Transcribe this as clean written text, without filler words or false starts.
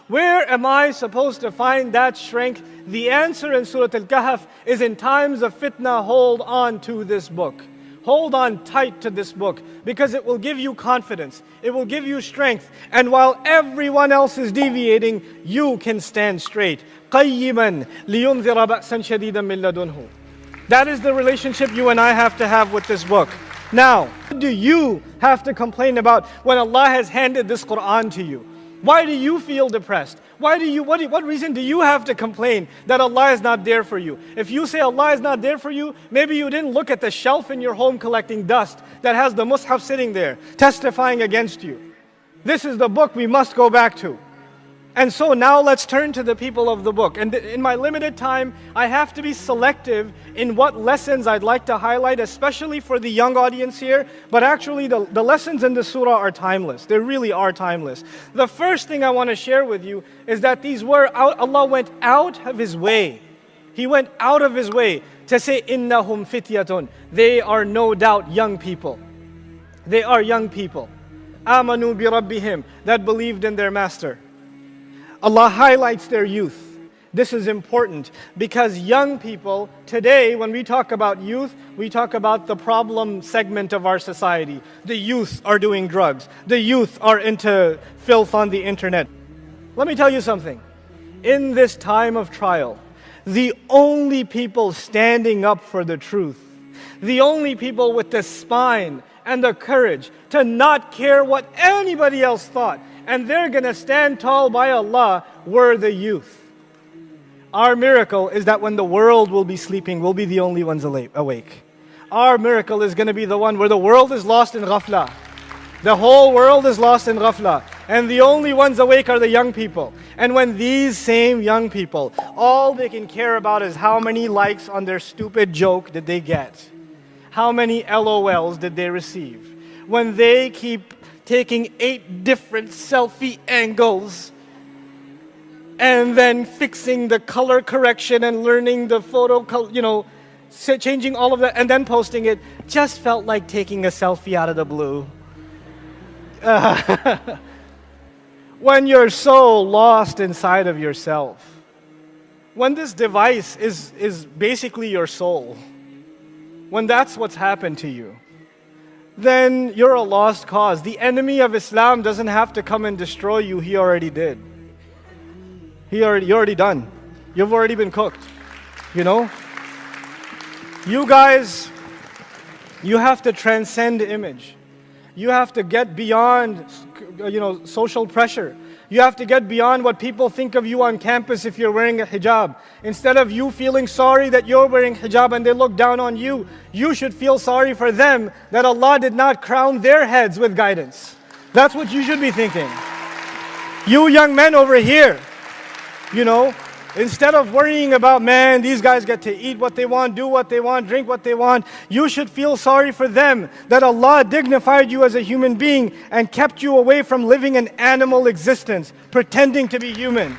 Where am I supposed to find that strength? The answer in Surah Al-Kahf is in times of fitna, hold on to this book. Hold on tight to this book because it will give you confidence. It will give you strength. And while everyone else is deviating, you can stand straight. قَيِّمًا لِيُنذِرَ بَأْسًا شَدِيدًا مِنْ لَدُنْهُ. That is the relationship you and I have to have with this book. Now, what do you have to complain about when Allah has handed this Quran to you? Why do you feel depressed? What reason do you have to complain that Allah is not there for you? If you say Allah is not there for you, maybe you didn't look at the shelf in your home collecting dust that has the Mus'haf sitting there, testifying against you. This is the book we must go back to. And so now let's turn to the people of the book. And in my limited time, I have to be selective in what lessons I'd like to highlight, especially for the young audience here. But actually, the lessons in the surah are timeless. They really are timeless. The first thing I want to share with you is that Allah went out of His way. He went out of His way to say, إِنَّهُمْ فِتْيَةٌ. They are no doubt young people. They are young people. آمَنُوا بِرَبِّهِمْ. That believed in their master. Allah highlights their youth. This is important because young people, today when we talk about youth, we talk about the problem segment of our society. The youth are doing drugs. The youth are into filth on the internet. Let me tell you something. In this time of trial, the only people standing up for the truth, the only people with the spine and the courage to not care what anybody else thought, and they're going to stand tall by Allah, were the youth. Our miracle is that when the world will be sleeping, we'll be the only ones awake. Our miracle is going to be the one where the world is lost in ghafla. The whole world is lost in ghafla. And the only ones awake are the young people. And when these same young people, all they can care about is how many likes on their stupid joke did they get? How many LOLs did they receive? When they keep taking 8 different selfie angles and then fixing the color correction and learning the photo, changing all of that and then posting it, just felt like taking a selfie out of the blue. When you're so lost inside of yourself, when this device is basically your soul, when that's what's happened to you, then you're a lost cause. The enemy of Islam doesn't have to come and destroy you. He already did. You're already done. You've already been cooked. You guys, you have to transcend image. You have to get beyond, social pressure. You have to get beyond what people think of you on campus if you're wearing a hijab. Instead of you feeling sorry that you're wearing hijab and they look down on you, you should feel sorry for them that Allah did not crown their heads with guidance. That's what you should be thinking. You young men over here, instead of worrying about, man, these guys get to eat what they want, do what they want, drink what they want, you should feel sorry for them that Allah dignified you as a human being and kept you away from living an animal existence, pretending to be human.